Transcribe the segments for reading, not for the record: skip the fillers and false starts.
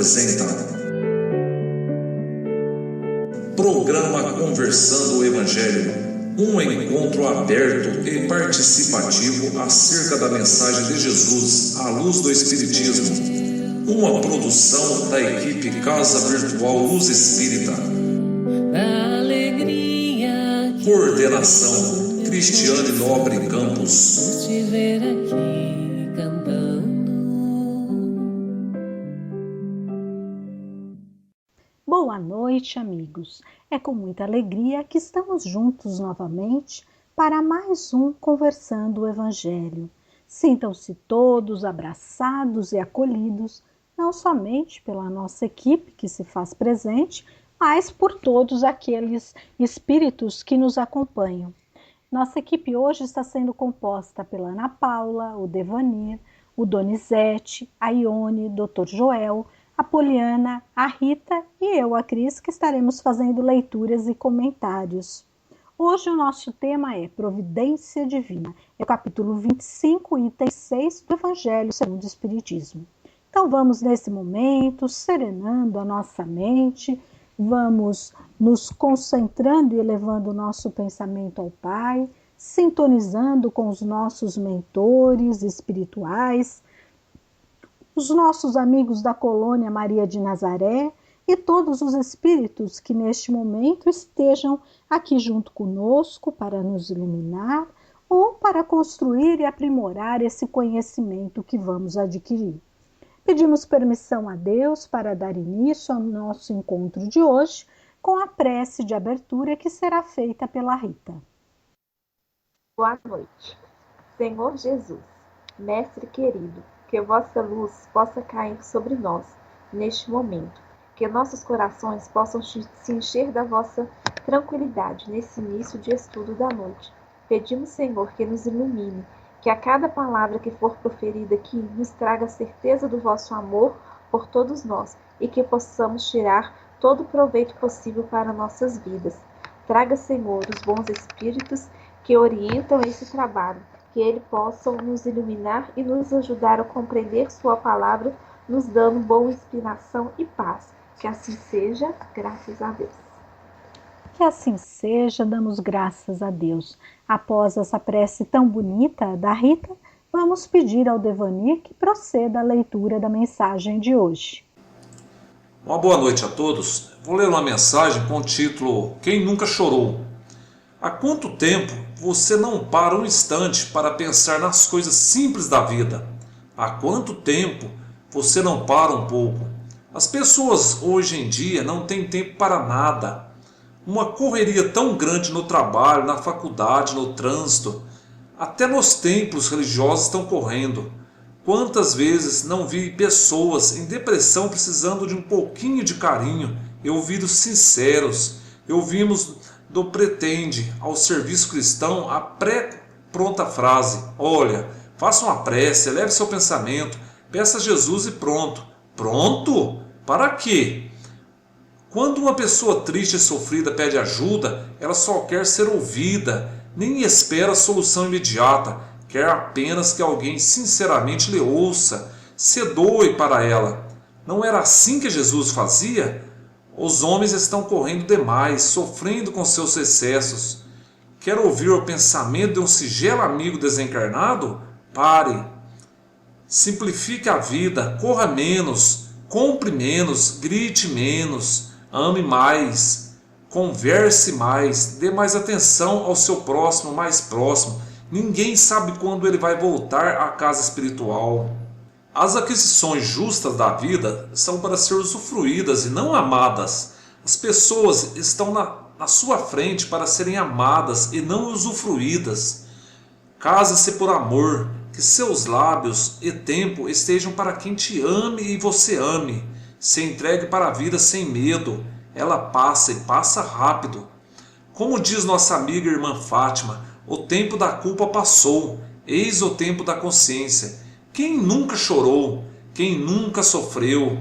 apresenta Programa Conversando o Evangelho, um encontro aberto e participativo acerca da mensagem de Jesus à luz do Espiritismo, uma produção da equipe Casa Virtual Luz Espírita. Coordenação Cristiane Nobre Campos. Boa noite, amigos. É com muita alegria que estamos juntos novamente para mais um Conversando o Evangelho. Sintam-se todos abraçados e acolhidos, não somente pela nossa equipe que se faz presente, mas por todos aqueles espíritos que nos acompanham. Nossa equipe hoje está sendo composta pela Ana Paula, o Devanir, o Donizete, a Ione, Dr. Joel, a Poliana, a Rita e eu, a Cris, que estaremos fazendo leituras e comentários. Hoje o nosso tema é Providência Divina, é o capítulo 25, item 6 do Evangelho segundo o Espiritismo. Então vamos nesse momento, serenando a nossa mente, vamos nos concentrando e elevando o nosso pensamento ao Pai, sintonizando com os nossos mentores espirituais, os nossos amigos da colônia Maria de Nazaré e todos os espíritos que neste momento estejam aqui junto conosco para nos iluminar ou para construir e aprimorar esse conhecimento que vamos adquirir. Pedimos permissão a Deus para dar início ao nosso encontro de hoje com a prece de abertura que será feita pela Rita. Boa noite. Senhor Jesus, Mestre querido, que vossa luz possa cair sobre nós neste momento, que nossos corações possam se encher da vossa tranquilidade nesse início de estudo da noite. Pedimos, Senhor, que nos ilumine, que a cada palavra que for proferida aqui nos traga a certeza do vosso amor por todos nós e que possamos tirar todo o proveito possível para nossas vidas. Traga, Senhor, os bons espíritos que orientam esse trabalho, que eles possam nos iluminar e nos ajudar a compreender sua palavra, nos dando boa inspiração e paz. Que assim seja, graças a Deus. Que assim seja, damos graças a Deus. Após essa prece tão bonita da Rita, vamos pedir ao Devanir que proceda a leitura da mensagem de hoje. Uma boa noite a todos. Vou ler uma mensagem com o título Quem Nunca Chorou? Há quanto tempo você não para um instante para pensar nas coisas simples da vida? Há quanto tempo você não para um pouco? As pessoas hoje em dia não têm tempo para nada. Uma correria tão grande no trabalho, na faculdade, no trânsito. Até nos templos religiosos estão correndo. Quantas vezes não vi pessoas em depressão precisando de um pouquinho de carinho e ouvidos sinceros? E ouvimos do pretende ao serviço cristão a pré-pronta frase: olha, faça uma prece, eleve seu pensamento, peça a Jesus e pronto. Pronto? Para quê? Quando uma pessoa triste e sofrida pede ajuda, ela só quer ser ouvida, nem espera a solução imediata, quer apenas que alguém sinceramente lhe ouça, se doe para ela. Não era assim que Jesus fazia? Os homens estão correndo demais, sofrendo com seus excessos. Quer ouvir o pensamento de um singelo amigo desencarnado? Pare. Simplifique a vida, corra menos, compre menos, grite menos, ame mais, converse mais, dê mais atenção ao seu próximo mais próximo. Ninguém sabe quando ele vai voltar à casa espiritual. As aquisições justas da vida são para ser usufruídas e não amadas. As pessoas estão na sua frente para serem amadas e não usufruídas. Case-se por amor, que seus lábios e tempo estejam para quem te ame e você ame. Se entregue para a vida sem medo, ela passa e passa rápido. Como diz nossa amiga irmã Fátima, o tempo da culpa passou, eis o tempo da consciência. Quem nunca chorou? Quem nunca sofreu?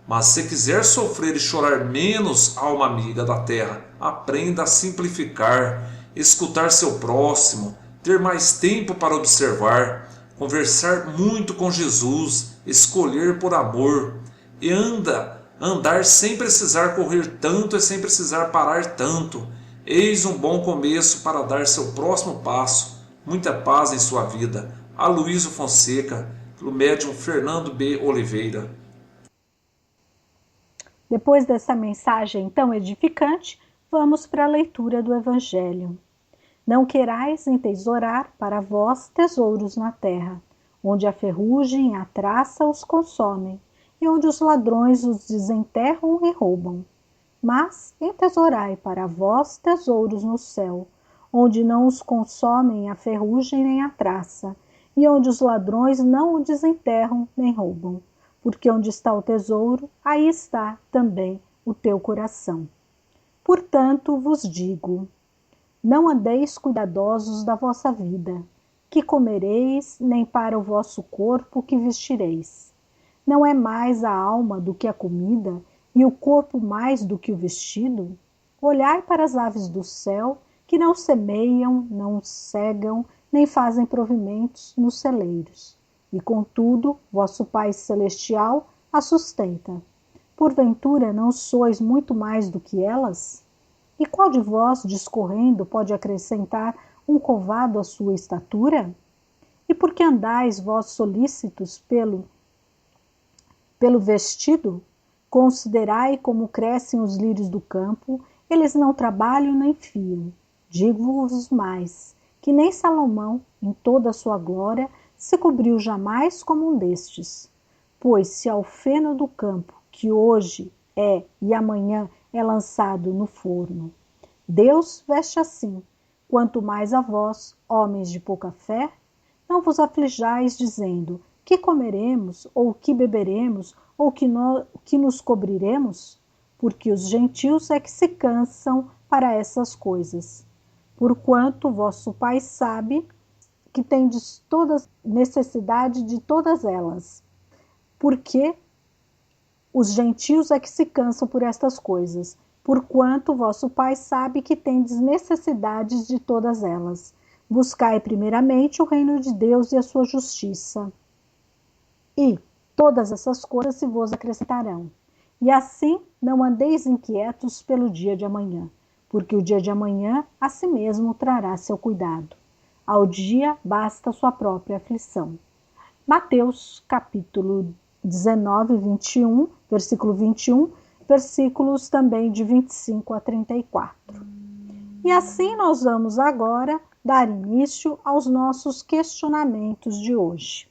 Mas se quiser sofrer e chorar menos, alma amiga da terra, aprenda a simplificar, escutar seu próximo, ter mais tempo para observar, conversar muito com Jesus, escolher por amor, e andar sem precisar correr tanto e sem precisar parar tanto. Eis um bom começo para dar seu próximo passo. Muita paz em sua vida. Aloysio Fonseca, pelo médium Fernando B. Oliveira. Depois dessa mensagem tão edificante, vamos para a leitura do Evangelho. Não querais entesourar para vós tesouros na terra, onde a ferrugem e a traça os consomem, e onde os ladrões os desenterram e roubam. Mas entesourai para vós tesouros no céu, onde não os consomem a ferrugem nem a traça, e onde os ladrões não o desenterram nem roubam. Porque onde está o tesouro, aí está também o teu coração. Portanto vos digo, não andeis cuidadosos da vossa vida, que comereis, nem para o vosso corpo que vestireis. Não é mais a alma do que a comida, e o corpo mais do que o vestido? Olhai para as aves do céu, que não semeiam, não cegam, nem fazem provimentos nos celeiros. E contudo, vosso Pai Celestial a sustenta. Porventura não sois muito mais do que elas? E qual de vós, discorrendo, pode acrescentar um covado à sua estatura? E por que andais vós solícitos pelo vestido? Considerai como crescem os lírios do campo, eles não trabalham nem fiam. Digo-vos mais, que nem Salomão, em toda a sua glória, se cobriu jamais como um destes. Pois se ao feno do campo, que hoje é e amanhã é lançado no forno, Deus veste assim, quanto mais a vós, homens de pouca fé, não vos aflijais dizendo, que comeremos, ou que beberemos, ou que nos cobriremos? Porque os gentios é que se cansam para essas coisas. Porquanto vosso Pai sabe que tendes toda necessidade de todas elas. Porque os gentios é que se cansam por estas coisas. Porquanto vosso Pai sabe que tendes necessidades de todas elas. Buscai primeiramente o reino de Deus e a sua justiça. E todas essas coisas se vos acrescentarão. E assim não andeis inquietos pelo dia de amanhã, porque o dia de amanhã a si mesmo trará seu cuidado. Ao dia basta sua própria aflição. Mateus capítulo 19, 21, versículo 21, versículos também de 25 a 34. E assim nós vamos agora dar início aos nossos questionamentos de hoje.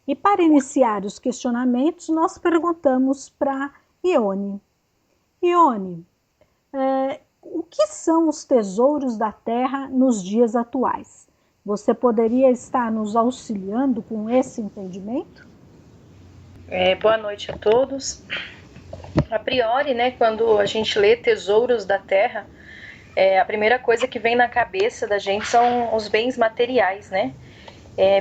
E para iniciar os questionamentos, nós perguntamos para Ione. Ione, o que são os tesouros da terra nos dias atuais? Você poderia estar nos auxiliando com esse entendimento? Boa noite a todos. A priori, quando a gente lê tesouros da terra, a primeira coisa que vem na cabeça da gente são os bens materiais, né?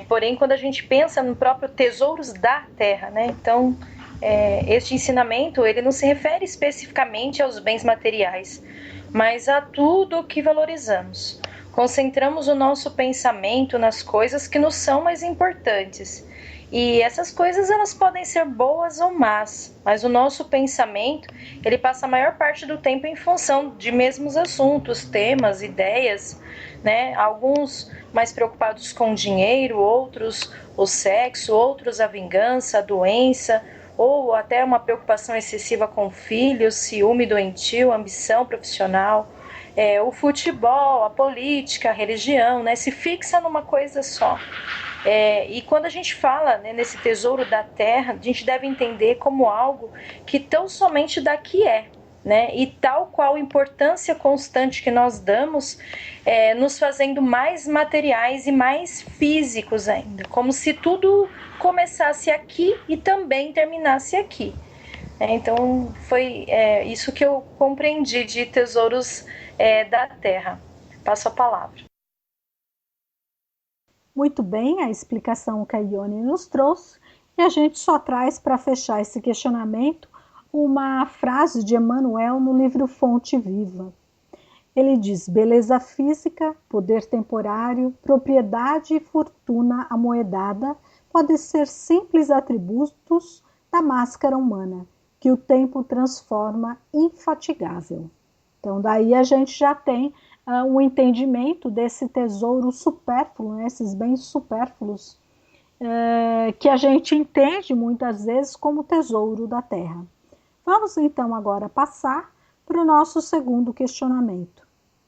Porém, quando a gente pensa no próprio tesouros da terra, então este ensinamento ele não se refere especificamente aos bens materiais, mas a tudo o que valorizamos. Concentramos o nosso pensamento nas coisas que nos são mais importantes. E essas coisas elas podem ser boas ou más, mas o nosso pensamento ele passa a maior parte do tempo em função de mesmos assuntos, temas, ideias, Alguns mais preocupados com o dinheiro, outros o sexo, outros a vingança, a doença, ou até uma preocupação excessiva com filhos, ciúme doentio, ambição profissional, o futebol, a política, a religião, se fixa numa coisa só. E quando a gente fala nesse tesouro da terra, a gente deve entender como algo que tão somente daqui e tal qual a importância constante que nós damos, nos fazendo mais materiais e mais físicos ainda, como se tudo começasse aqui e também terminasse aqui. Então foi isso que eu compreendi de tesouros da terra. Passo a palavra. Muito bem, a explicação que a Ione nos trouxe, e a gente só traz para fechar esse questionamento uma frase de Emmanuel no livro Fonte Viva. Ele diz: beleza física, poder temporário, propriedade e fortuna amoedada podem ser simples atributos da máscara humana, que o tempo transforma infatigável. Então, daí a gente já tem um entendimento desse tesouro supérfluo, né, esses bens supérfluos, que a gente entende muitas vezes como tesouro da terra. Vamos então agora passar para o nosso segundo questionamento.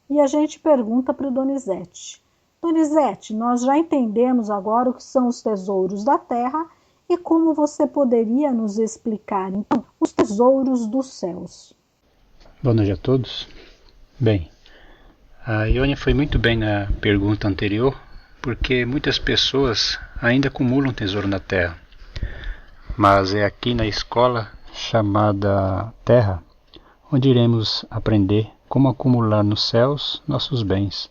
E a gente pergunta para o Donizete. Donizete, nós já entendemos agora o que são os tesouros da terra e como você poderia nos explicar, então, os tesouros dos céus. Boa noite a todos. Bem, a Ione foi muito bem na pergunta anterior, porque muitas pessoas ainda acumulam tesouro na terra. Mas é aqui na escola chamada Terra, onde iremos aprender como acumular nos céus nossos bens,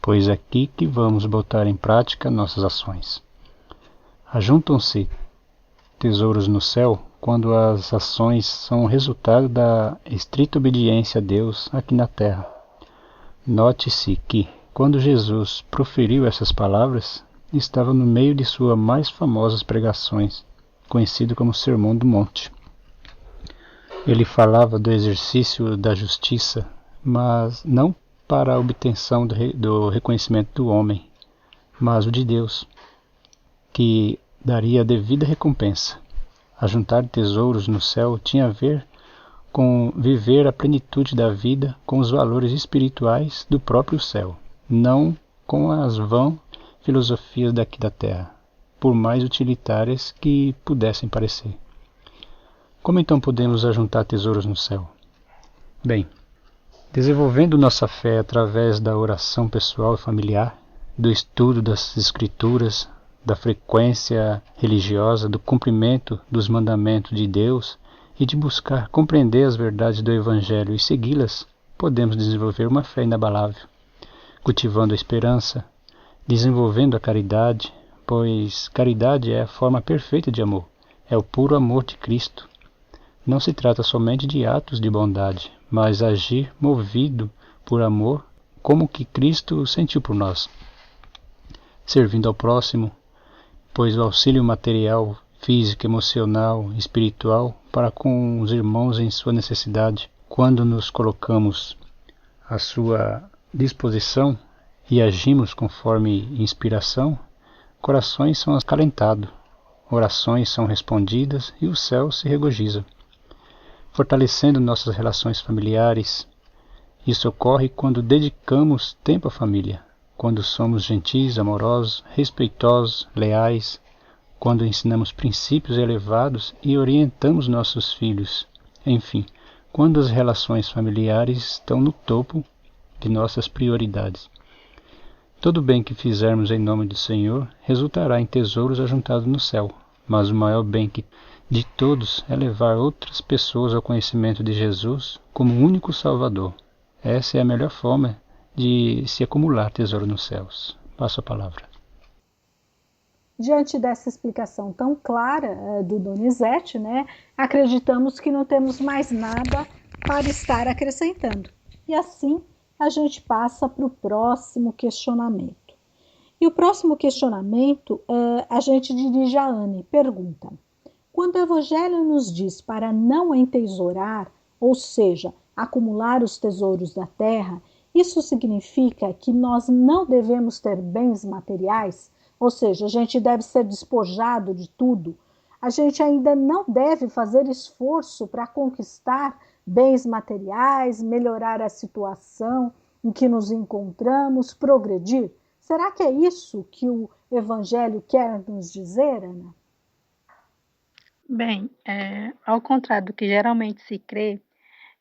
pois é aqui que vamos botar em prática nossas ações. Ajuntam-se tesouros no céu quando as ações são resultado da estrita obediência a Deus aqui na terra. Note-se que, quando Jesus proferiu essas palavras, estava no meio de suas mais famosas pregações, conhecido como Sermão do Monte. Ele falava do exercício da justiça, mas não para a obtenção do reconhecimento do homem, mas o de Deus, que daria a devida recompensa. Ajuntar tesouros no céu tinha a ver com viver a plenitude da vida com os valores espirituais do próprio céu, não com as vãs filosofias daqui da terra, por mais utilitárias que pudessem parecer. Como então podemos ajuntar tesouros no céu? Bem, desenvolvendo nossa fé através da oração pessoal e familiar, do estudo das Escrituras, da frequência religiosa, do cumprimento dos mandamentos de Deus e de buscar compreender as verdades do Evangelho e segui-las, podemos desenvolver uma fé inabalável, cultivando a esperança, desenvolvendo a caridade, pois caridade é a forma perfeita de amor, é o puro amor de Cristo. Não se trata somente de atos de bondade, mas agir movido por amor, como que Cristo sentiu por nós. Servindo ao próximo, pois o auxílio material, físico, emocional, espiritual para com os irmãos em sua necessidade, quando nos colocamos à sua disposição e agimos conforme inspiração, corações são acalentados, orações são respondidas e o céu se regozija. Fortalecendo nossas relações familiares, isso ocorre quando dedicamos tempo à família, quando somos gentis, amorosos, respeitosos, leais, quando ensinamos princípios elevados e orientamos nossos filhos, enfim, quando as relações familiares estão no topo de nossas prioridades. Todo bem que fizermos em nome do Senhor resultará em tesouros ajuntados no céu, mas o maior bem de todos é levar outras pessoas ao conhecimento de Jesus como único Salvador. Essa é a melhor forma de se acumular tesouro nos céus. Passo a palavra. Diante dessa explicação tão clara do Donizete, né, acreditamos que não temos mais nada para estar acrescentando. E assim a gente passa para o próximo questionamento. E o próximo questionamento a gente dirige a Anne, pergunta: quando o Evangelho nos diz para não entesourar, ou seja, acumular os tesouros da terra, isso significa que nós não devemos ter bens materiais? Ou seja, a gente deve ser despojado de tudo? A gente ainda não deve fazer esforço para conquistar bens materiais, melhorar a situação em que nos encontramos, progredir? Será que é isso que o Evangelho quer nos dizer, Ana? Bem, ao contrário do que geralmente se crê,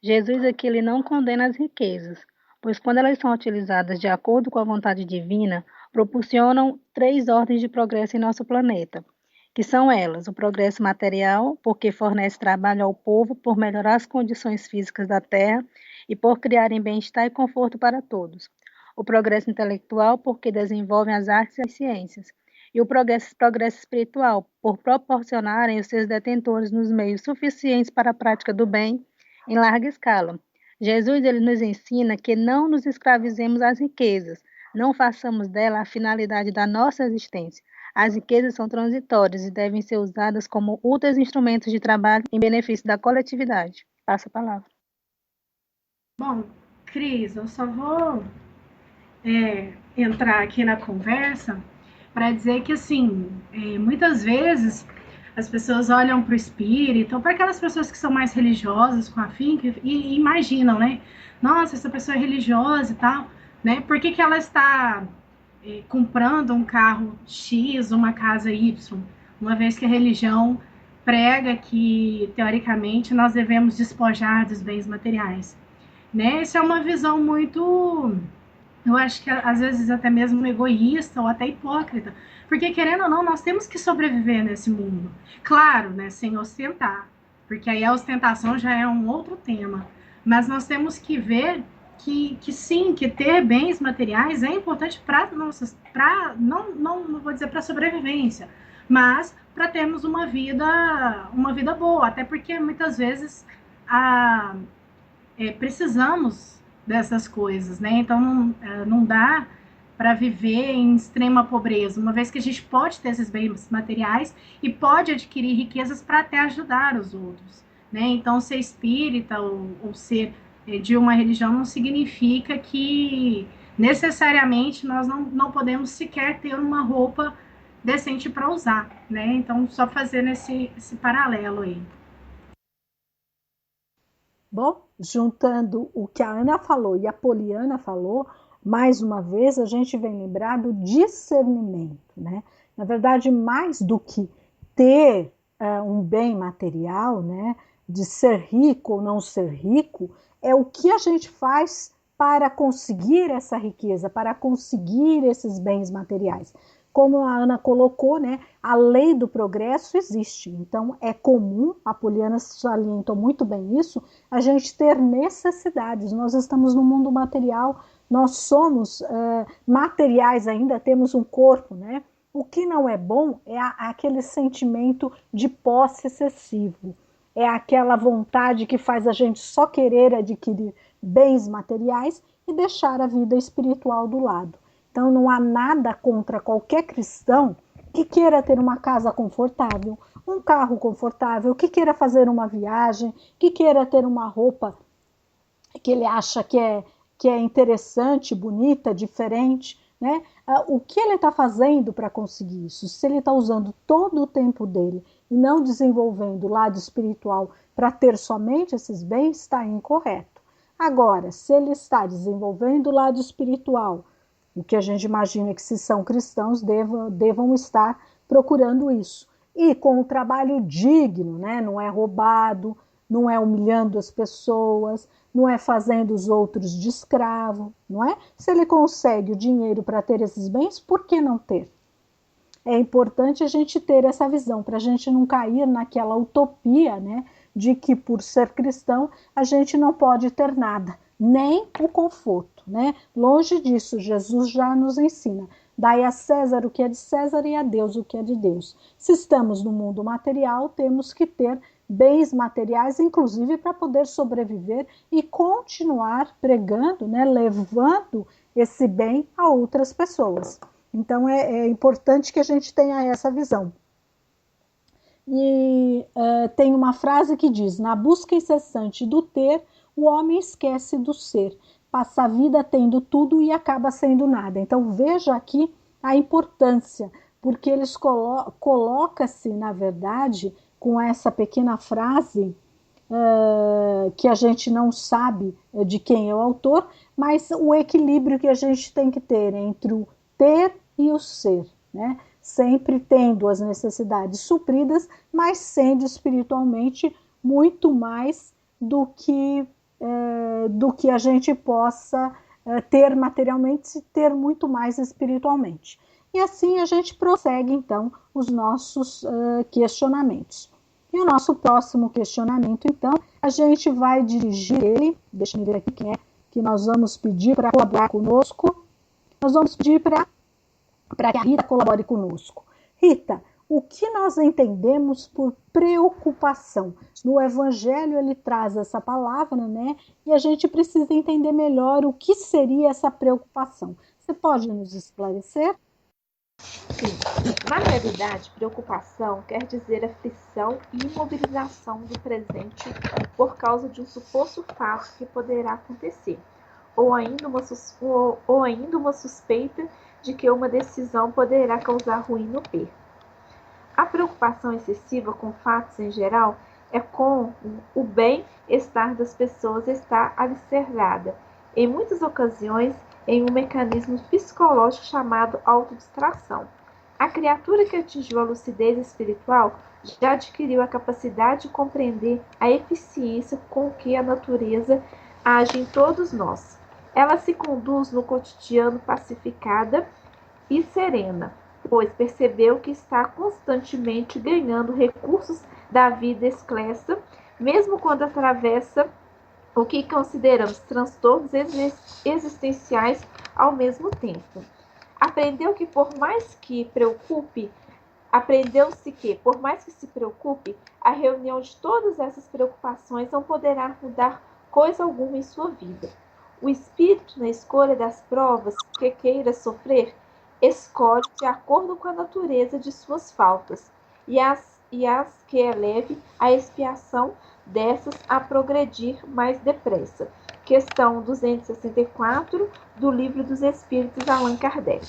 Jesus aqui ele não condena as riquezas, pois quando elas são utilizadas de acordo com a vontade divina, proporcionam 3 ordens de progresso em nosso planeta, que são elas: o progresso material, porque fornece trabalho ao povo por melhorar as condições físicas da terra e por criarem bem-estar e conforto para todos; o progresso intelectual, porque desenvolvem as artes e as ciências; e o progresso espiritual, por proporcionarem aos seus detentores nos meios suficientes para a prática do bem em larga escala. Jesus ele nos ensina que não nos escravizemos às riquezas, não façamos dela a finalidade da nossa existência. As riquezas são transitórias e devem ser usadas como úteis instrumentos de trabalho em benefício da coletividade. Passa a palavra. Bom, Cris, eu só vou entrar aqui na conversa para dizer que, assim, muitas vezes as pessoas olham para o espírito, ou para aquelas pessoas que são mais religiosas com a afinco e imaginam, né? Nossa, essa pessoa é religiosa e tal, né? Por que ela está comprando um carro X, uma casa Y? Uma vez que a religião prega que, teoricamente, nós devemos despojar dos bens materiais, né? Isso é uma visão muito, eu acho que às vezes até mesmo egoísta ou até hipócrita, porque querendo ou não, nós temos que sobreviver nesse mundo. Claro, né, sem ostentar, porque aí a ostentação já é um outro tema, mas nós temos que ver que sim, que ter bens materiais é importante para nossas, para não vou dizer para sobrevivência, mas para termos uma vida boa, até porque muitas vezes precisamos dessas coisas, né? Então não dá para viver em extrema pobreza, uma vez que a gente pode ter esses bens materiais e pode adquirir riquezas para até ajudar os outros, né? Então ser espírita ou ser de uma religião não significa que necessariamente nós não podemos sequer ter uma roupa decente para usar, né? Então só fazendo esse paralelo aí. Bom, juntando o que a Ana falou e a Poliana falou, mais uma vez a gente vem lembrar do discernimento, né? Na verdade, mais do que ter um bem material, né, de ser rico ou não ser rico, é o que a gente faz para conseguir essa riqueza, para conseguir esses bens materiais. Como a Ana colocou, né, a lei do progresso existe. Então, é comum, a Poliana salientou muito bem isso, a gente ter necessidades. Nós estamos no mundo material, nós somos materiais ainda, temos um corpo, né? O que não é bom é aquele sentimento de posse excessivo. É aquela vontade que faz a gente só querer adquirir bens materiais e deixar a vida espiritual do lado. Então não há nada contra qualquer cristão que queira ter uma casa confortável, um carro confortável, que queira fazer uma viagem, que queira ter uma roupa que ele acha que é interessante, bonita, diferente, né? O que ele está fazendo para conseguir isso? Se ele está usando todo o tempo dele e não desenvolvendo o lado espiritual para ter somente esses bens, está incorreto. Agora, se ele está desenvolvendo o lado espiritual, o que a gente imagina que, se são cristãos, devam estar procurando isso. E com o trabalho digno, né? Não é roubado, não é humilhando as pessoas, não é fazendo os outros de escravo, não é? Se ele consegue o dinheiro para ter esses bens, por que não ter? É importante a gente ter essa visão, para a gente não cair naquela utopia, né, de que por ser cristão a gente não pode ter nada, nem o conforto, né? Longe disso, Jesus já nos ensina. Dai a César o que é de César e a Deus o que é de Deus. Se estamos no mundo material, temos que ter bens materiais, inclusive para poder sobreviver e continuar pregando, né, levando esse bem a outras pessoas. Então é importante que a gente tenha essa visão. E tem uma frase que diz: na busca incessante do ter, o homem esquece do ser, passa a vida tendo tudo e acaba sendo nada. Então veja aqui a importância, porque eles coloca-se, na verdade, com essa pequena frase, que a gente não sabe de quem é o autor, mas o equilíbrio que a gente tem que ter entre o ter e o ser, né? Sempre tendo as necessidades supridas, mas sendo espiritualmente muito mais do que a gente possa ter materialmente, ter muito mais espiritualmente. E assim a gente prossegue, então, os nossos questionamentos. E o nosso próximo questionamento, então, a gente vai dirigir ele, deixa eu ver aqui quem é que nós vamos pedir para colaborar conosco. Nós vamos pedir para que a Rita colabore conosco. Rita, o que nós entendemos por preocupação? No Evangelho ele traz essa palavra, né? E a gente precisa entender melhor o que seria essa preocupação. Você pode nos esclarecer? Sim, na realidade, preocupação quer dizer aflição e imobilização do presente por causa de um suposto fato que poderá acontecer, ou ainda uma suspeita de que uma decisão poderá causar ruína ou perda. A preocupação excessiva com fatos em geral é com o bem-estar das pessoas está alicerçada, em muitas ocasiões, em um mecanismo psicológico chamado autodistração. A criatura que atingiu a lucidez espiritual já adquiriu a capacidade de compreender a eficiência com que a natureza age em todos nós. Ela se conduz no cotidiano pacificada e serena, pois percebeu que está constantemente ganhando recursos da vida esclessa, mesmo quando atravessa o que consideramos transtornos existenciais ao mesmo tempo. Aprendeu que por mais que preocupe, Aprendeu-se que, por mais que se preocupe, a reunião de todas essas preocupações não poderá mudar coisa alguma em sua vida. O espírito, na escolha das provas que queira sofrer, escolhe de acordo com a natureza de suas faltas, e as que eleve a expiação dessas a progredir mais depressa. Questão 264 do Livro dos Espíritos, Allan Kardec.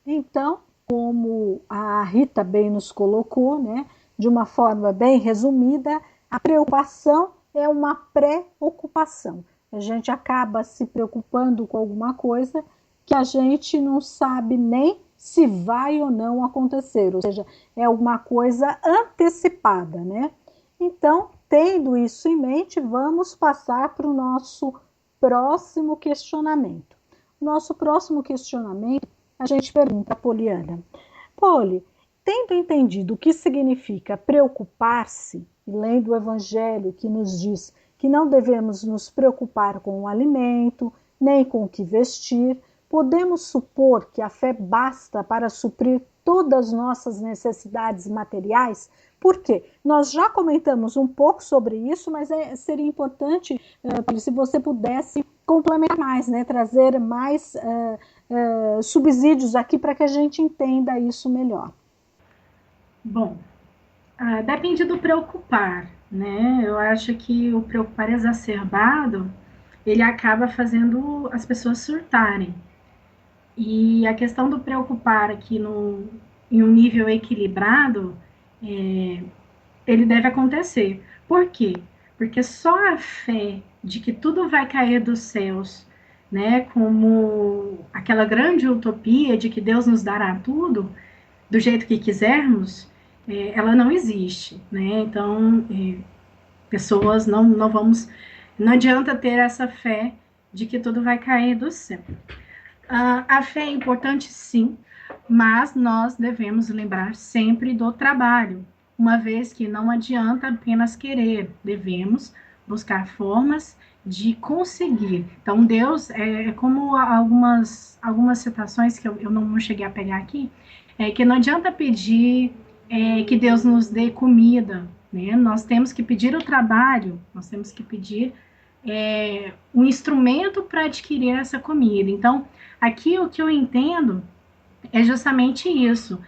Então, como a Rita bem nos colocou, né, de uma forma bem resumida, a preocupação é uma pré-ocupação. A gente acaba se preocupando com alguma coisa que a gente não sabe nem se vai ou não acontecer, ou seja, é alguma coisa antecipada, né? Então, tendo isso em mente, vamos passar para o nosso próximo questionamento. Nosso próximo questionamento, a gente pergunta a Poliana: Poli, tendo entendido o que significa preocupar-se, e lendo o Evangelho que nos diz que não devemos nos preocupar com o alimento, nem com o que vestir, podemos supor que a fé basta para suprir todas as nossas necessidades materiais? Por quê? Nós já comentamos um pouco sobre isso, mas seria importante, se você pudesse complementar mais, né? Trazer mais subsídios aqui para que a gente entenda isso melhor. Bom, depende do preocupar, né? Eu acho que o preocupar exacerbado, ele acaba fazendo as pessoas surtarem. E a questão do preocupar aqui em um nível equilibrado, ele deve acontecer. Por quê? Porque só a fé de que tudo vai cair dos céus, né, como aquela grande utopia de que Deus nos dará tudo do jeito que quisermos, ela não existe, né? Então, pessoas não adianta ter essa fé de que tudo vai cair do céu. A fé é importante, sim, mas nós devemos lembrar sempre do trabalho, uma vez que não adianta apenas querer, devemos buscar formas de conseguir. Então, Deus, como algumas citações que eu não cheguei a pegar aqui, que não adianta pedir que Deus nos dê comida, né? Nós temos que pedir o trabalho, nós temos que pedir um instrumento para adquirir essa comida. Então, aqui o que eu entendo é justamente isso.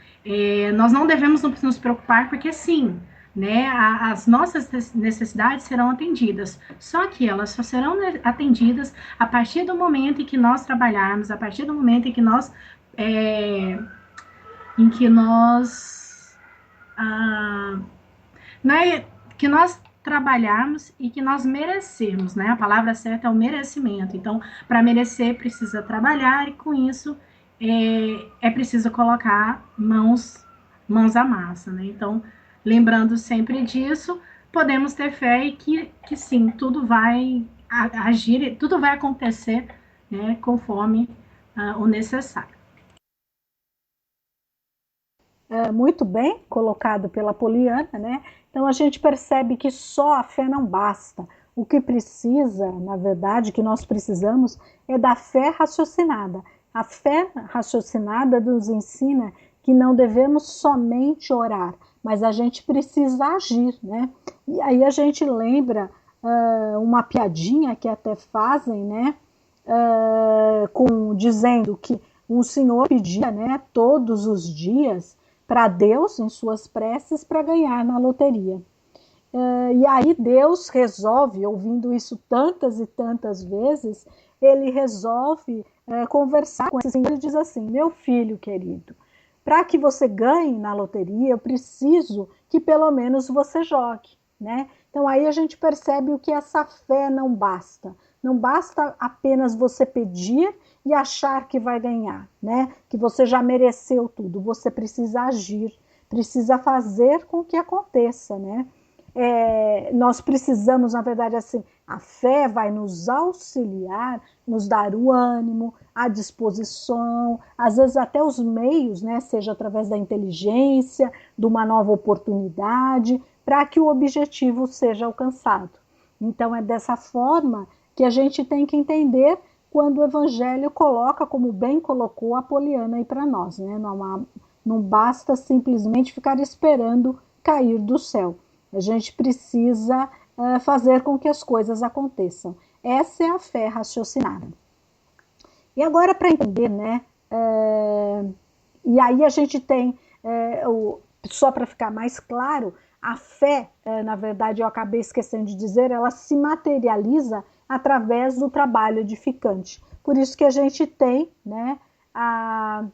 Nós não devemos nos preocupar porque, sim, né, as nossas necessidades serão atendidas, só que elas só serão atendidas a partir do momento em que nós trabalharmos, a partir do momento em que nós que nós trabalharmos e que nós merecermos, né? A palavra certa é o merecimento. Então, para merecer, precisa trabalhar e com isso é preciso colocar mãos à massa, né? Então, lembrando sempre disso, podemos ter fé e que sim, tudo vai agir, tudo vai acontecer, né, conforme o necessário. Muito bem colocado pela Poliana, né? Então a gente percebe que só a fé não basta. O que precisa, na verdade, que nós precisamos é da fé raciocinada. A fé raciocinada nos ensina que não devemos somente orar, mas a gente precisa agir, né? E aí a gente lembra uma piadinha que até fazem, né? Dizendo que o Senhor pedia, né, todos os dias para Deus, em suas preces, para ganhar na loteria. E aí Deus resolve, ouvindo isso tantas e tantas vezes, ele resolve conversar com esse senhor e diz assim: meu filho querido, para que você ganhe na loteria, eu preciso que pelo menos você jogue, né? Então aí a gente percebe o que essa fé não basta. Não basta apenas você pedir e achar que vai ganhar, né? Que você já mereceu tudo. Você precisa agir, precisa fazer com que aconteça, né? Nós precisamos, na verdade, assim, a fé vai nos auxiliar, nos dar o ânimo, a disposição, às vezes até os meios, né, seja através da inteligência, de uma nova oportunidade, para que o objetivo seja alcançado. Então é dessa forma que a gente tem que entender quando o Evangelho coloca, como bem colocou a Poliana aí para nós, né? Não basta simplesmente ficar esperando cair do céu. A gente precisa fazer com que as coisas aconteçam. Essa é a fé raciocinada. E agora, para entender, né? E aí a gente tem, só para ficar mais claro, a fé, na verdade, eu acabei esquecendo de dizer, ela se materializa através do trabalho edificante. Por isso que a gente tem, né, a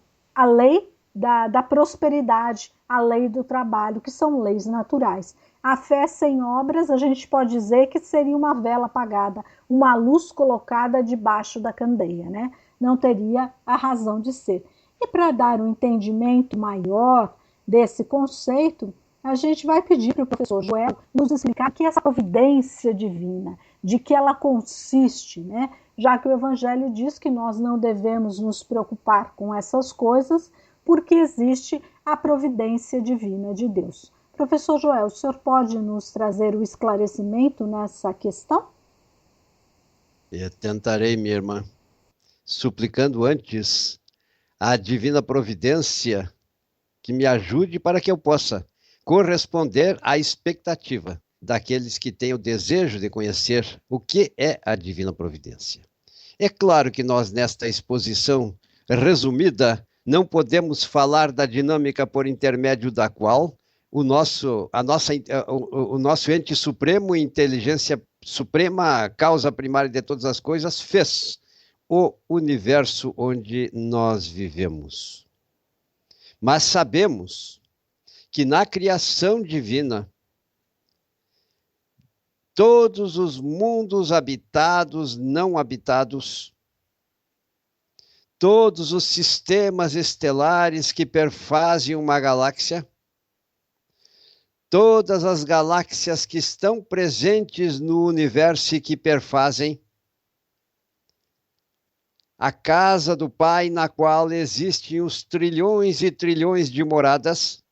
lei da prosperidade, a lei do trabalho, que são leis naturais. A fé sem obras, a gente pode dizer que seria uma vela apagada, uma luz colocada debaixo da candeia, né? Não teria a razão de ser. E para dar um entendimento maior desse conceito, a gente vai pedir para o professor Joel nos explicar que essa providência divina, de que ela consiste, né? Já que o Evangelho diz que nós não devemos nos preocupar com essas coisas, porque existe a providência divina de Deus. Professor Joel, o senhor pode nos trazer o esclarecimento nessa questão? Eu tentarei, minha irmã, suplicando antes a divina providência que me ajude para que eu possa corresponder à expectativa daqueles que têm o desejo de conhecer o que é a divina providência. É claro que nós, nesta exposição resumida, não podemos falar da dinâmica por intermédio da qual o nosso ente supremo, inteligência suprema, causa primária de todas as coisas, fez o universo onde nós vivemos. Mas sabemos que na criação divina, todos os mundos habitados, não habitados, todos os sistemas estelares que perfazem uma galáxia, todas as galáxias que estão presentes no universo e que perfazem, a casa do Pai na qual existem os trilhões e trilhões de moradas,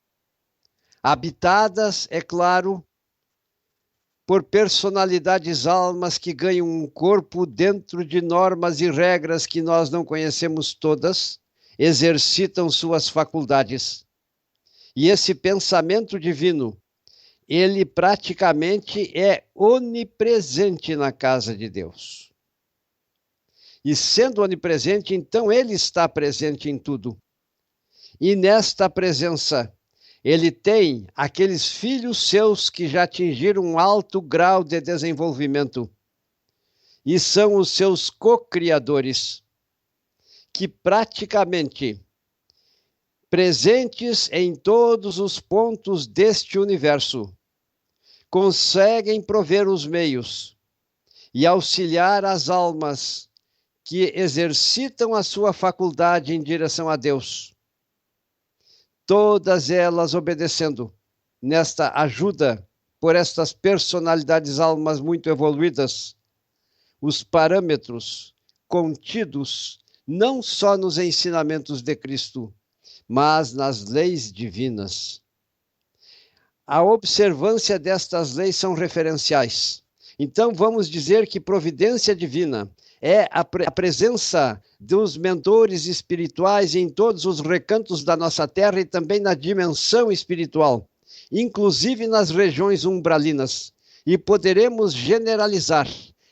habitadas, é claro, por personalidades almas que ganham um corpo dentro de normas e regras que nós não conhecemos todas, exercitam suas faculdades. E esse pensamento divino, ele praticamente é onipresente na casa de Deus. E sendo onipresente, então ele está presente em tudo. E nesta presença, ele tem aqueles filhos seus que já atingiram um alto grau de desenvolvimento e são os seus co-criadores, que praticamente presentes em todos os pontos deste universo, conseguem prover os meios e auxiliar as almas que exercitam a sua faculdade em direção a Deus. Todas elas obedecendo nesta ajuda por estas personalidades almas muito evoluídas, os parâmetros contidos não só nos ensinamentos de Cristo, mas nas leis divinas. A observância destas leis são referenciais. Então vamos dizer que providência divina é a presença dos mentores espirituais em todos os recantos da nossa terra e também na dimensão espiritual, inclusive nas regiões umbralinas. E poderemos generalizar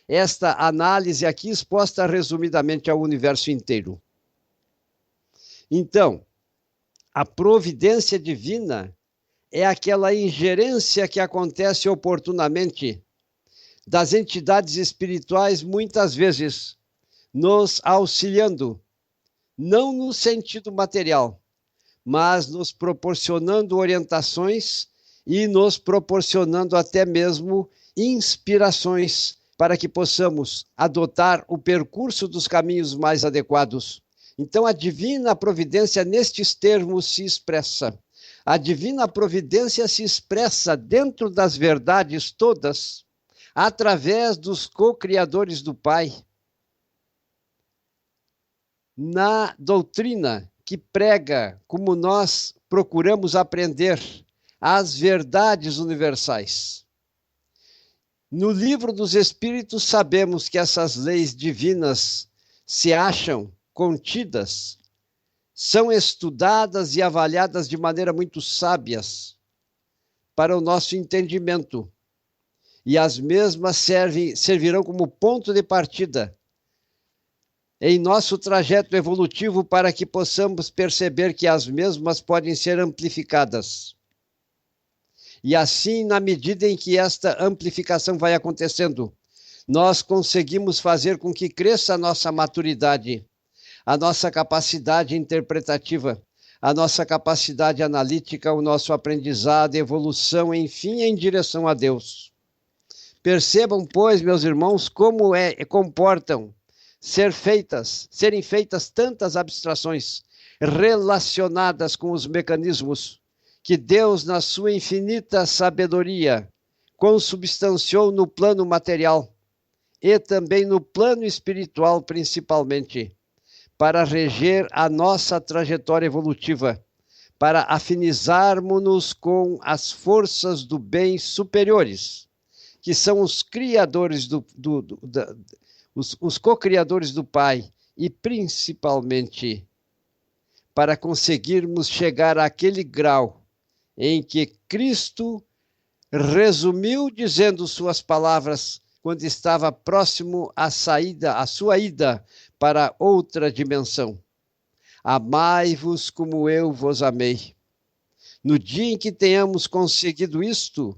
esta análise aqui exposta resumidamente ao universo inteiro. Então, a providência divina é aquela ingerência que acontece oportunamente das entidades espirituais, muitas vezes nos auxiliando, não no sentido material, mas nos proporcionando orientações e nos proporcionando até mesmo inspirações para que possamos adotar o percurso dos caminhos mais adequados. Então, a divina providência, nestes termos, se expressa. A divina providência se expressa dentro das verdades todas, através dos co-criadores do Pai, na doutrina que prega, como nós procuramos aprender, as verdades universais. No livro dos Espíritos, sabemos que essas leis divinas se acham contidas, são estudadas e avaliadas de maneira muito sábias para o nosso entendimento. E as mesmas servirão como ponto de partida em nosso trajeto evolutivo para que possamos perceber que as mesmas podem ser amplificadas. E assim, na medida em que esta amplificação vai acontecendo, nós conseguimos fazer com que cresça a nossa maturidade, a nossa capacidade interpretativa, a nossa capacidade analítica, o nosso aprendizado, evolução, enfim, em direção a Deus. Percebam, pois, meus irmãos, como comportam serem feitas tantas abstrações relacionadas com os mecanismos que Deus, na sua infinita sabedoria, consubstanciou no plano material e também no plano espiritual, principalmente, para reger a nossa trajetória evolutiva, para afinizarmos-nos com as forças do bem superiores, que são os criadores os co-criadores do Pai, e principalmente para conseguirmos chegar àquele grau em que Cristo resumiu dizendo suas palavras quando estava próximo à sua ida para outra dimensão. Amai-vos como eu vos amei. No dia em que tenhamos conseguido isto,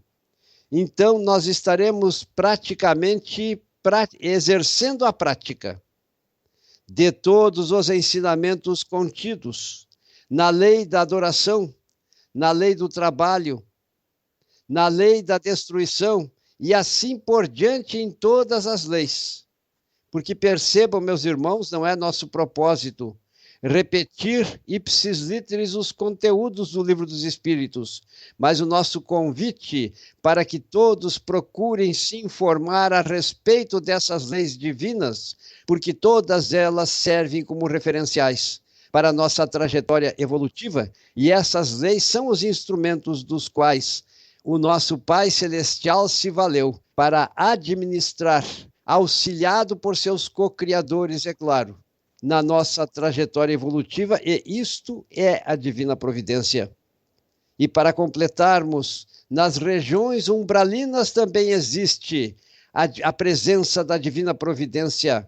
então nós estaremos praticamente exercendo a prática de todos os ensinamentos contidos na lei da adoração, na lei do trabalho, na lei da destruição e assim por diante em todas as leis. Porque percebam, meus irmãos, não é nosso propósito repetir ipsis literis os conteúdos do Livro dos Espíritos, mas o nosso convite para que todos procurem se informar a respeito dessas leis divinas, porque todas elas servem como referenciais para a nossa trajetória evolutiva, e essas leis são os instrumentos dos quais o nosso Pai Celestial se valeu para administrar, auxiliado por seus co-criadores, é claro, na nossa trajetória evolutiva, e isto é a divina providência. E para completarmos, nas regiões umbralinas também existe a presença da divina providência,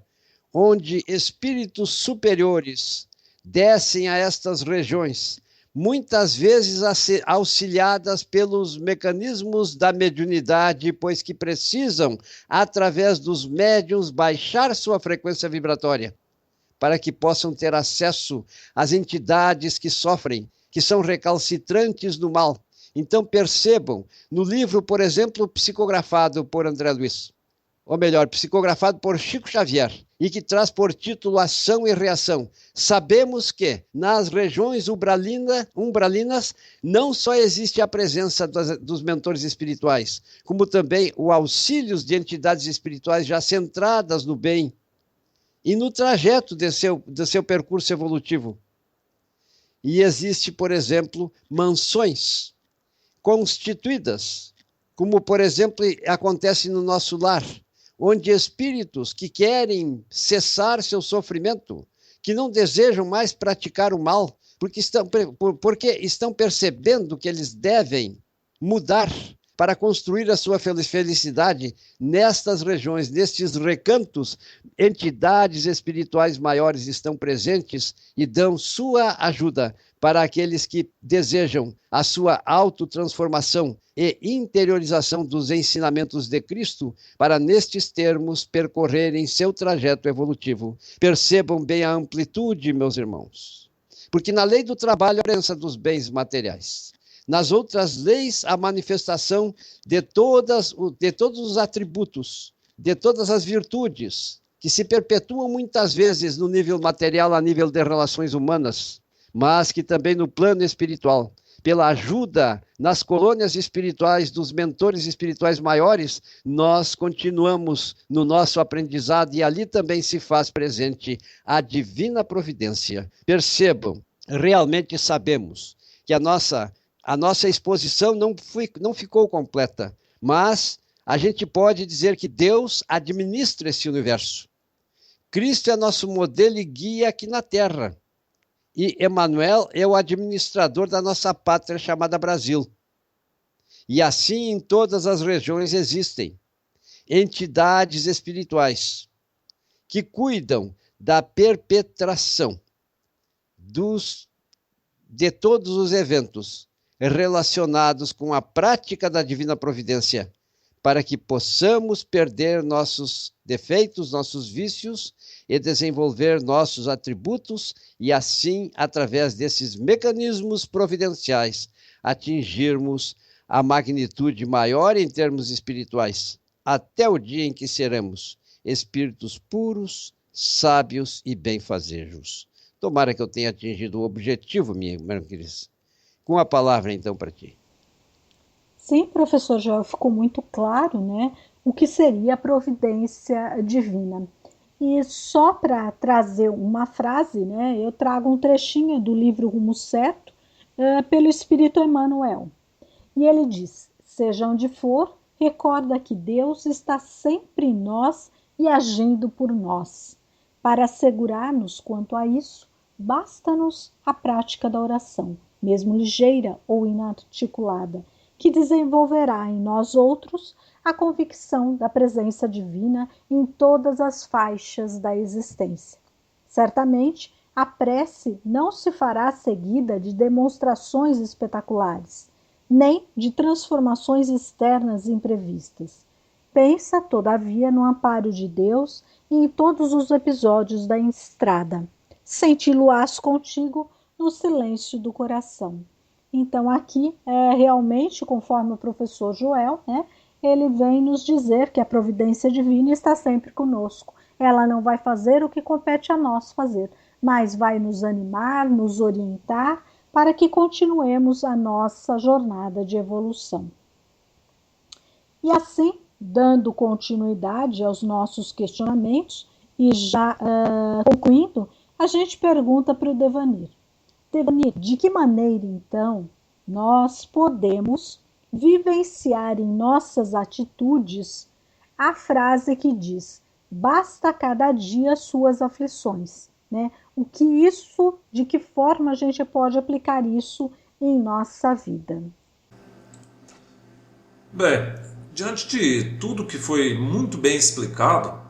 onde espíritos superiores descem a estas regiões, muitas vezes auxiliadas pelos mecanismos da mediunidade, pois que precisam, através dos médiuns, baixar sua frequência vibratória, para que possam ter acesso às entidades que sofrem, que são recalcitrantes no mal. Então percebam, no livro, por exemplo, psicografado por André Luiz, ou melhor, psicografado por Chico Xavier, e que traz por título Ação e Reação, sabemos que nas regiões umbralinas não só existe a presença dos mentores espirituais, como também o auxílio de entidades espirituais já centradas no bem, e no trajeto do seu percurso evolutivo. E existe, por exemplo, mansões constituídas, como, por exemplo, acontece no nosso lar, onde espíritos que querem cessar seu sofrimento, que não desejam mais praticar o mal, porque estão percebendo que eles devem mudar para construir a sua felicidade nestas regiões, nestes recantos. Entidades espirituais maiores estão presentes e dão sua ajuda para aqueles que desejam a sua autotransformação e interiorização dos ensinamentos de Cristo, para nestes termos percorrerem seu trajeto evolutivo. Percebam bem a amplitude, meus irmãos, porque na lei do trabalho a presença dos bens materiais. Nas outras leis, a manifestação de todos os atributos, de todas as virtudes, que se perpetuam muitas vezes no nível material, a nível de relações humanas, mas que também no plano espiritual, pela ajuda nas colônias espirituais dos mentores espirituais maiores, nós continuamos no nosso aprendizado e ali também se faz presente a divina providência. Percebam, realmente sabemos que a nossa exposição não ficou completa, mas a gente pode dizer que Deus administra esse universo. Cristo é nosso modelo e guia aqui na Terra. E Emmanuel é o administrador da nossa pátria chamada Brasil. E assim em todas as regiões existem entidades espirituais que cuidam da perpetração de todos os eventos relacionados com a prática da divina providência, para que possamos perder nossos defeitos, nossos vícios e desenvolver nossos atributos e assim, através desses mecanismos providenciais, atingirmos a magnitude maior em termos espirituais, até o dia em que seremos espíritos puros, sábios e benfazejos. Tomara que eu tenha atingido o objetivo, minha irmã Cris. Com a palavra, então, para ti. Sim, professor Joel, ficou muito claro, né, o que seria a providência divina. E só para trazer uma frase, né, eu trago um trechinho do livro Rumo Certo, pelo Espírito Emmanuel. E ele diz: seja onde for, recorda que Deus está sempre em nós e agindo por nós. Para assegurar-nos quanto a isso, basta-nos a prática da oração, mesmo ligeira ou inarticulada, que desenvolverá em nós outros a convicção da presença divina em todas as faixas da existência. Certamente, a prece não se fará seguida de demonstrações espetaculares, nem de transformações externas imprevistas. Pensa, todavia, no amparo de Deus e em todos os episódios da estrada. Senti-lo-ás contigo no silêncio do coração. Então aqui, realmente, conforme o professor Joel, né, ele vem nos dizer que a providência divina está sempre conosco. Ela não vai fazer o que compete a nós fazer, mas vai nos animar, nos orientar, para que continuemos a nossa jornada de evolução. E assim, dando continuidade aos nossos questionamentos, e já concluindo, a gente pergunta para o Devanir. Devanir, de que maneira, então, nós podemos vivenciar em nossas atitudes a frase que diz: basta cada dia suas aflições, né? De que forma a gente pode aplicar isso em nossa vida? Bem, diante de tudo que foi muito bem explicado,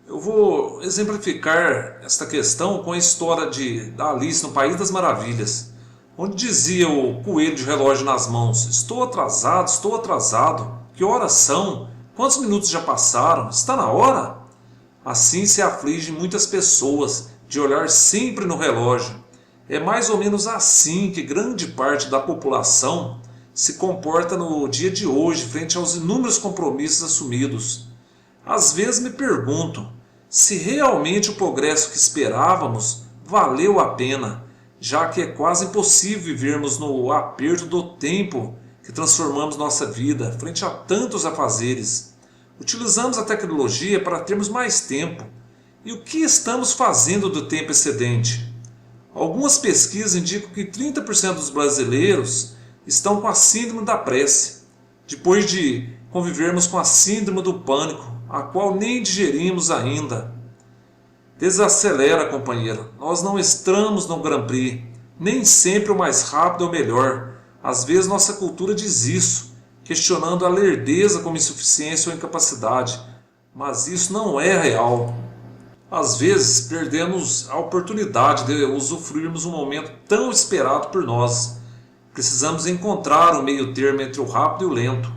eu vou exemplificar esta questão com a história da Alice no País das Maravilhas, onde dizia o coelho de relógio nas mãos: estou atrasado, que horas são? Quantos minutos já passaram? Está na hora? Assim se afligem muitas pessoas, de olhar sempre no relógio. É mais ou menos assim que grande parte da população se comporta no dia de hoje, frente aos inúmeros compromissos assumidos. Às vezes me pergunto se realmente o progresso que esperávamos valeu a pena, já que é quase impossível vivermos no aperto do tempo que transformamos nossa vida frente a tantos afazeres. Utilizamos a tecnologia para termos mais tempo. E o que estamos fazendo do tempo excedente? Algumas pesquisas indicam que 30% dos brasileiros estão com a síndrome da prece, depois de convivermos com a síndrome do pânico, a qual nem digerimos ainda. Desacelera, companheiro. Nós não estamos no Grand Prix. Nem sempre o mais rápido é o melhor. Às vezes nossa cultura diz isso, questionando a lerdeza como insuficiência ou incapacidade, mas isso não é real. Às vezes perdemos a oportunidade de usufruirmos um momento tão esperado por nós. Precisamos encontrar um meio termo entre o rápido e o lento.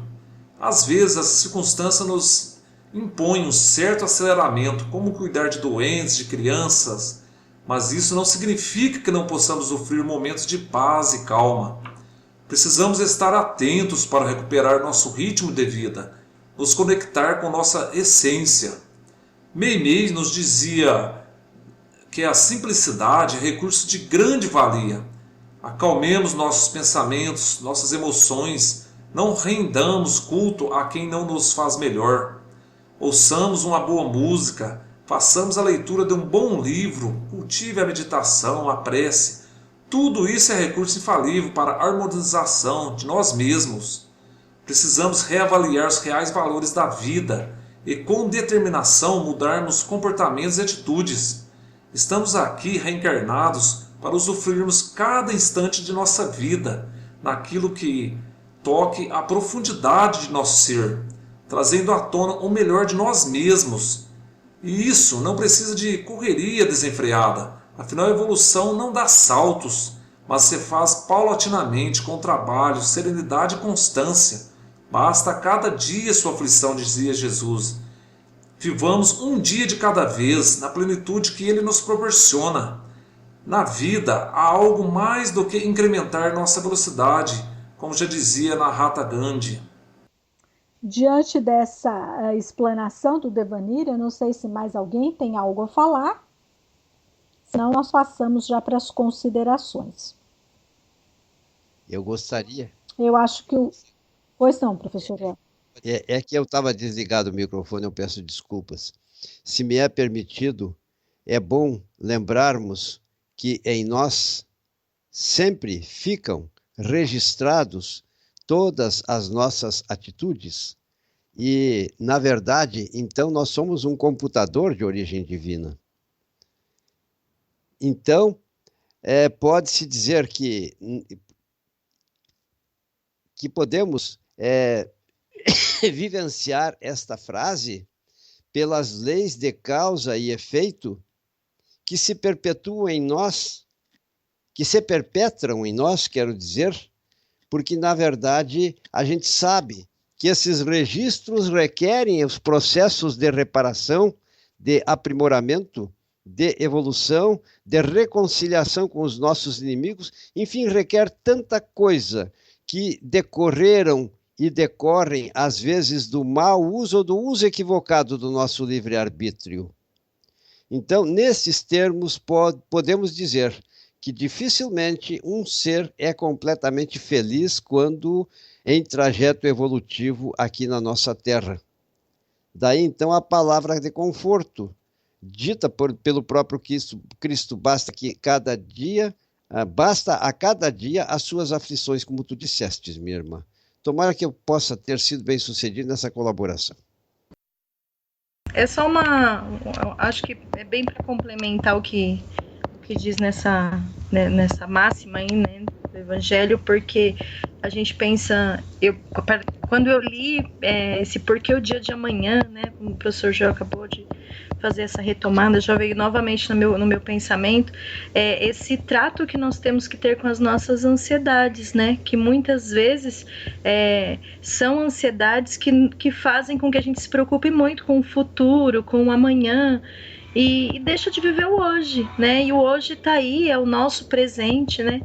Às vezes as circunstâncias nos impõem um certo aceleramento, como cuidar de doentes, de crianças, mas isso não significa que não possamos usufruir momentos de paz e calma. Precisamos estar atentos para recuperar nosso ritmo de vida, nos conectar com nossa essência. Meimei nos dizia que a simplicidade é recurso de grande valia. Acalmemos nossos pensamentos, nossas emoções, não rendamos culto a quem não nos faz melhor. Ouçamos uma boa música, façamos a leitura de um bom livro, cultive a meditação, a prece. Tudo isso é recurso infalível para a harmonização de nós mesmos. Precisamos reavaliar os reais valores da vida e com determinação mudarmos comportamentos e atitudes. Estamos aqui reencarnados para usufruirmos cada instante de nossa vida, naquilo que toque a profundidade de nosso ser, trazendo à tona o melhor de nós mesmos. E isso não precisa de correria desenfreada, afinal a evolução não dá saltos, mas se faz paulatinamente com trabalho, serenidade e constância. Basta cada dia sua aflição, dizia Jesus. Vivamos um dia de cada vez, na plenitude que Ele nos proporciona. Na vida há algo mais do que incrementar nossa velocidade, como já dizia Mahatma Gandhi. Diante dessa explanação do Devanir, eu não sei se mais alguém tem algo a falar, senão nós passamos já para as considerações. Eu gostaria. Eu acho que Pois não, professor. É que eu estava desligado o microfone, eu peço desculpas. Se me é permitido, é bom lembrarmos que em nós sempre ficam registrados todas as nossas atitudes e, na verdade, então nós somos um computador de origem divina. Então, pode-se dizer que podemos vivenciar esta frase pelas leis de causa e efeito que se perpetuam em nós, que se perpetram em nós, quero dizer, porque, na verdade, a gente sabe que esses registros requerem os processos de reparação, de aprimoramento, de evolução, de reconciliação com os nossos inimigos, enfim, requer tanta coisa que decorreram e decorrem, às vezes, do mau uso ou do uso equivocado do nosso livre-arbítrio. Então, nesses termos, podemos dizer que dificilmente um ser é completamente feliz quando em trajeto evolutivo aqui na nossa Terra. Daí, então, a palavra de conforto, dita pelo próprio Cristo, basta a cada dia as suas aflições, como tu dissestes, minha irmã. Tomara que eu possa ter sido bem sucedido nessa colaboração. É só acho que é bem para complementar o que diz nessa máxima aí, né, do Evangelho, porque a gente pensa, quando eu li esse porquê o dia de amanhã, né, como o professor João acabou de fazer essa retomada, já veio novamente no meu pensamento, esse trato que nós temos que ter com as nossas ansiedades, né, que muitas vezes são ansiedades que fazem com que a gente se preocupe muito com o futuro, com o amanhã, e deixa de viver o hoje, né, e o hoje está aí, é o nosso presente, né.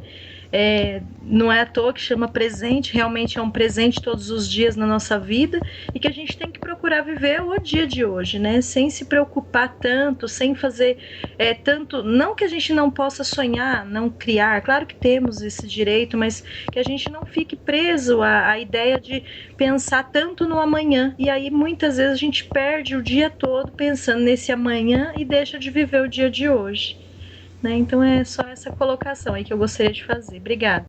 Não é à toa que chama presente, realmente é um presente todos os dias na nossa vida e que a gente tem que procurar viver o dia de hoje, né? Sem se preocupar tanto, sem fazer tanto, não que a gente não possa sonhar, não criar, claro que temos esse direito, mas que a gente não fique preso à ideia de pensar tanto no amanhã, e aí muitas vezes a gente perde o dia todo pensando nesse amanhã e deixa de viver o dia de hoje. Né? Então é só essa colocação aí que eu gostaria de fazer. Obrigada.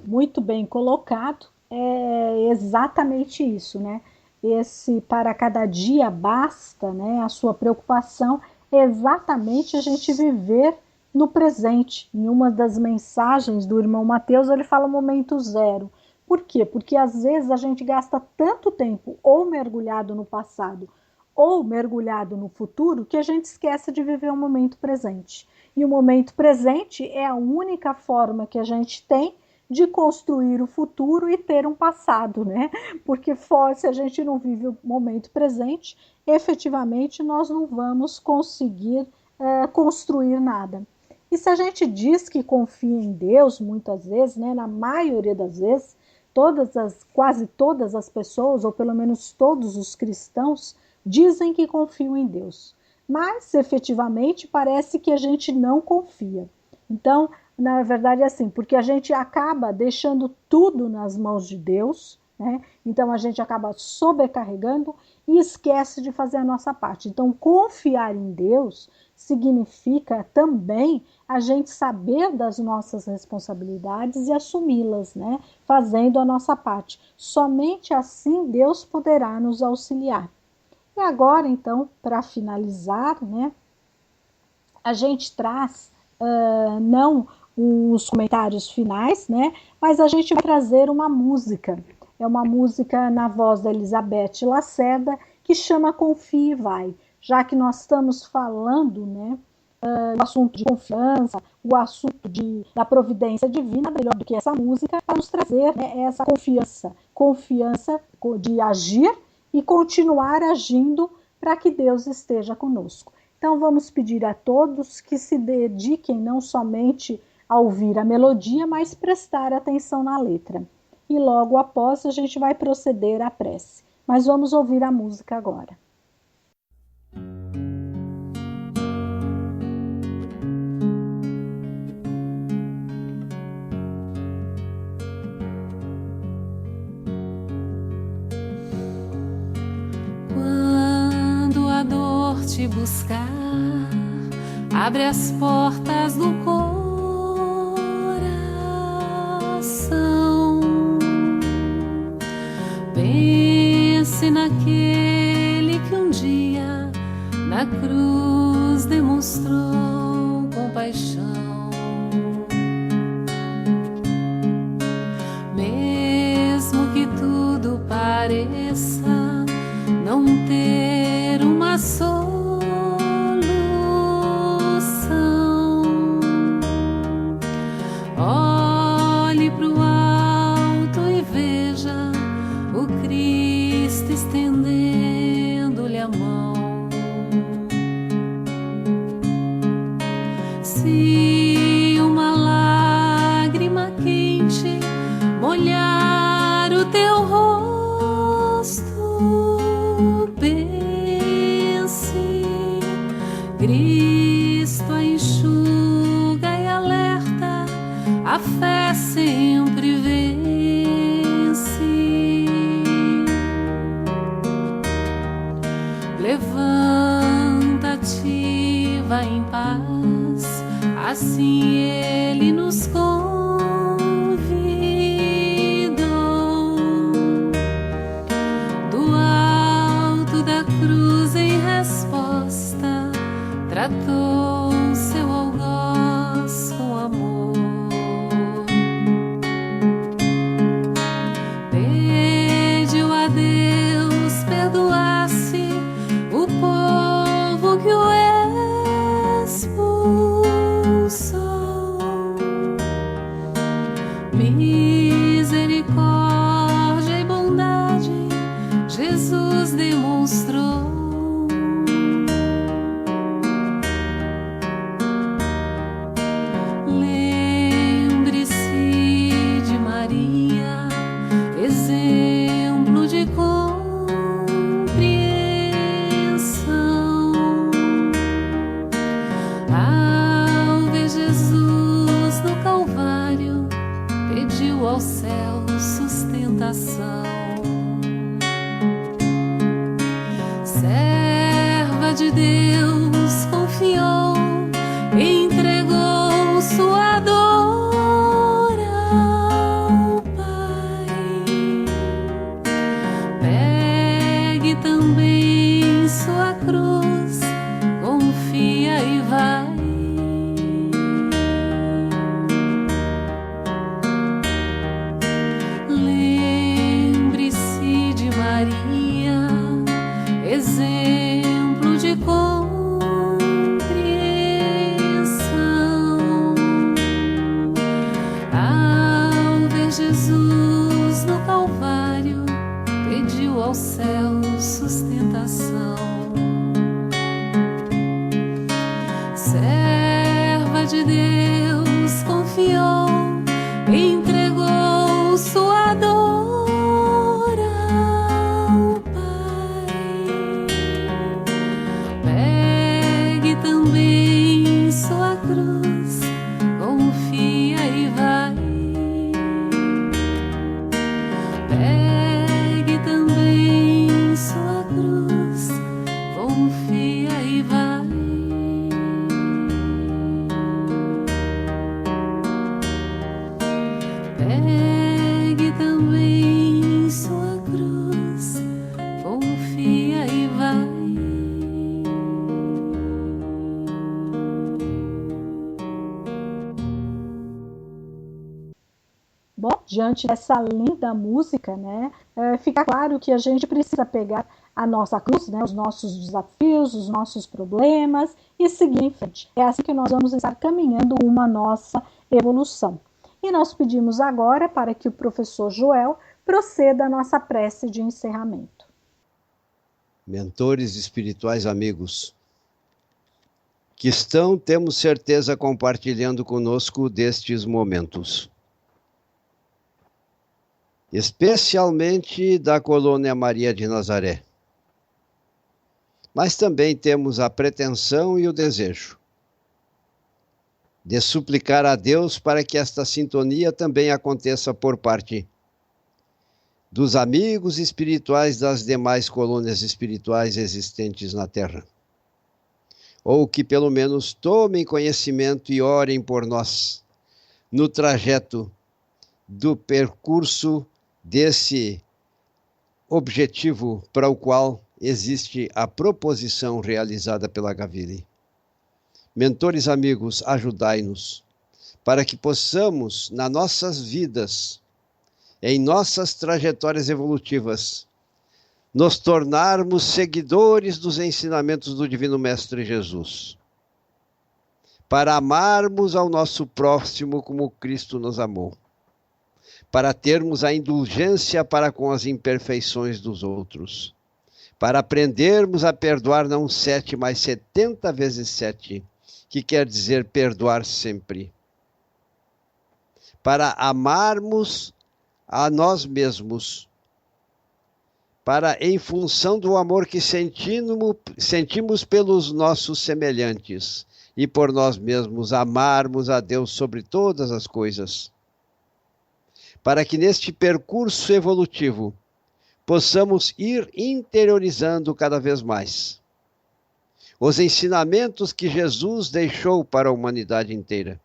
Muito bem colocado. É exatamente isso, né? Esse para cada dia basta, né? A sua preocupação é exatamente a gente viver no presente. Em uma das mensagens do irmão Mateus, ele fala momento zero. Por quê? Porque às vezes a gente gasta tanto tempo ou mergulhado no passado ou mergulhado no futuro que a gente esquece de viver o momento presente. E o momento presente é a única forma que a gente tem de construir o futuro e ter um passado, né? Porque se a gente não vive o momento presente, efetivamente nós não vamos conseguir construir nada. E se a gente diz que confia em Deus, muitas vezes, né, na maioria das vezes, quase todas as pessoas, ou pelo menos todos os cristãos, dizem que confiam em Deus. Mas, efetivamente, parece que a gente não confia. Então, na verdade é assim, porque a gente acaba deixando tudo nas mãos de Deus, né? Então a gente acaba sobrecarregando e esquece de fazer a nossa parte. Então, confiar em Deus significa também a gente saber das nossas responsabilidades e assumi-las, né? Fazendo a nossa parte. Somente assim Deus poderá nos auxiliar. E agora, então, para finalizar, né, a gente traz não os comentários finais, né, mas a gente vai trazer uma música. É uma música na voz da Elizabeth Lacerda que chama Confie e Vai. Já que nós estamos falando, né, o assunto de confiança, o assunto da providência divina, melhor do que essa música, para nos trazer, né, essa confiança de agir e continuar agindo para que Deus esteja conosco. Então vamos pedir a todos que se dediquem não somente a ouvir a melodia, mas prestar atenção na letra. E logo após a gente vai proceder à prece. Mas vamos ouvir a música agora. Te buscar, abre as portas do coração. Pense naquele que um dia na cruz demonstrou compaixão. Mesmo que tudo pareça não ter uma solução, olhe pro alto e veja o Cristo estendendo-lhe a mão. Se uma lágrima quente molhar o teu rosto, pense, Cristo a enxuga e alerta, a fé sempre vence. Levanta-te, vai em paz, assim Ele nos convidou. Do alto da cruz em resposta, tratou seu algoz com amor. Pediu a Deus perdoasse o povo que o expulsou. Misericórdia e bondade Jesus demonstrou. compreensão. Ao ver Jesus no Calvário, pediu ao céu sustentação. Serva de Deus confiou, entregou sua dor ao Pai. Pegue também sua cruz, confia e vai. Pegue também sua cruz, confia e vai. Pegue também sua cruz, confia e vai. Bom, diante dessa linda música, né, fica claro que a gente precisa pegar a nossa cruz, né, os nossos desafios, os nossos problemas e seguir em frente. É assim que nós vamos estar caminhando uma nossa evolução. E nós pedimos agora para que o professor Joel proceda a nossa prece de encerramento. Mentores espirituais amigos, que estão, temos certeza, compartilhando conosco destes momentos. Especialmente da colônia Maria de Nazaré. Mas também temos a pretensão e o desejo de suplicar a Deus para que esta sintonia também aconteça por parte dos amigos espirituais das demais colônias espirituais existentes na Terra. Ou que pelo menos tomem conhecimento e orem por nós no trajeto do percurso desse objetivo para o qual existe a proposição realizada pela Gavile. Mentores amigos, ajudai-nos para que possamos, nas nossas vidas, em nossas trajetórias evolutivas, nos tornarmos seguidores dos ensinamentos do Divino Mestre Jesus, para amarmos ao nosso próximo como Cristo nos amou, para termos a indulgência para com as imperfeições dos outros, para aprendermos a perdoar não 7, mas 70 vezes 7, que quer dizer perdoar sempre, para amarmos a nós mesmos, para, em função do amor que sentimos pelos nossos semelhantes e por nós mesmos, amarmos a Deus sobre todas as coisas, para que neste percurso evolutivo possamos ir interiorizando cada vez mais os ensinamentos que Jesus deixou para a humanidade inteira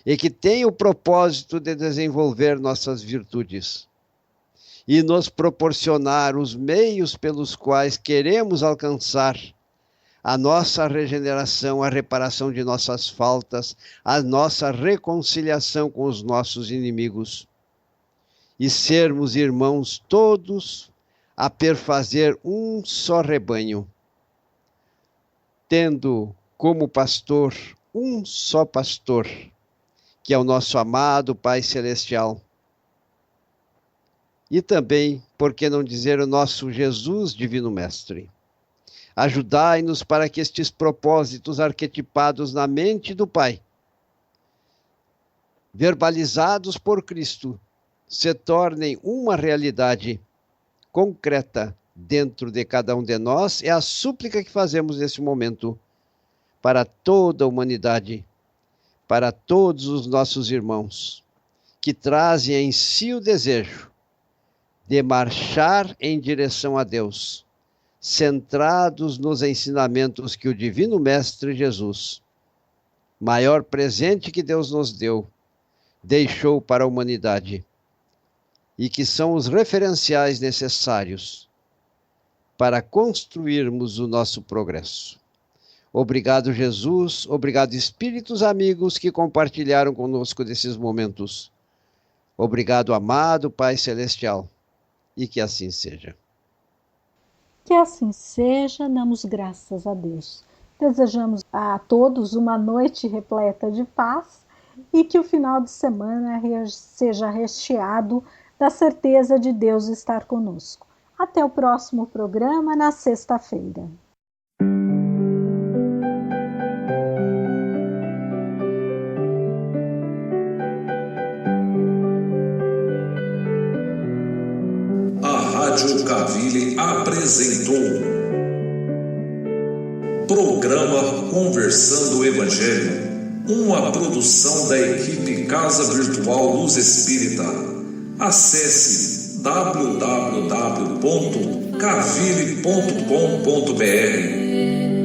e que tem o propósito de desenvolver nossas virtudes e nos proporcionar os meios pelos quais queremos alcançar a nossa regeneração, a reparação de nossas faltas, a nossa reconciliação com os nossos inimigos e sermos irmãos todos a perfazer um só rebanho, tendo como pastor um só pastor, que é o nosso amado Pai Celestial. E também, por que não dizer, o nosso Jesus Divino Mestre. Ajudai-nos para que estes propósitos arquetipados na mente do Pai, verbalizados por Cristo, se tornem uma realidade concreta dentro de cada um de nós. É a súplica que fazemos nesse momento para toda a humanidade, para todos os nossos irmãos, que trazem em si o desejo de marchar em direção a Deus, centrados nos ensinamentos que o Divino Mestre Jesus, maior presente que Deus nos deu, deixou para a humanidade, e que são os referenciais necessários para construirmos o nosso progresso. Obrigado, Jesus. Obrigado, espíritos amigos que compartilharam conosco desses momentos. Obrigado, amado Pai Celestial. E que assim seja. Que assim seja, damos graças a Deus. Desejamos a todos uma noite repleta de paz e que o final de semana seja recheado da certeza de Deus estar conosco. Até o próximo programa na sexta-feira. Rádio Cavile apresentou Programa Conversando o Evangelho, uma produção da equipe Casa Virtual Luz Espírita. Acesse www.cavile.com.br.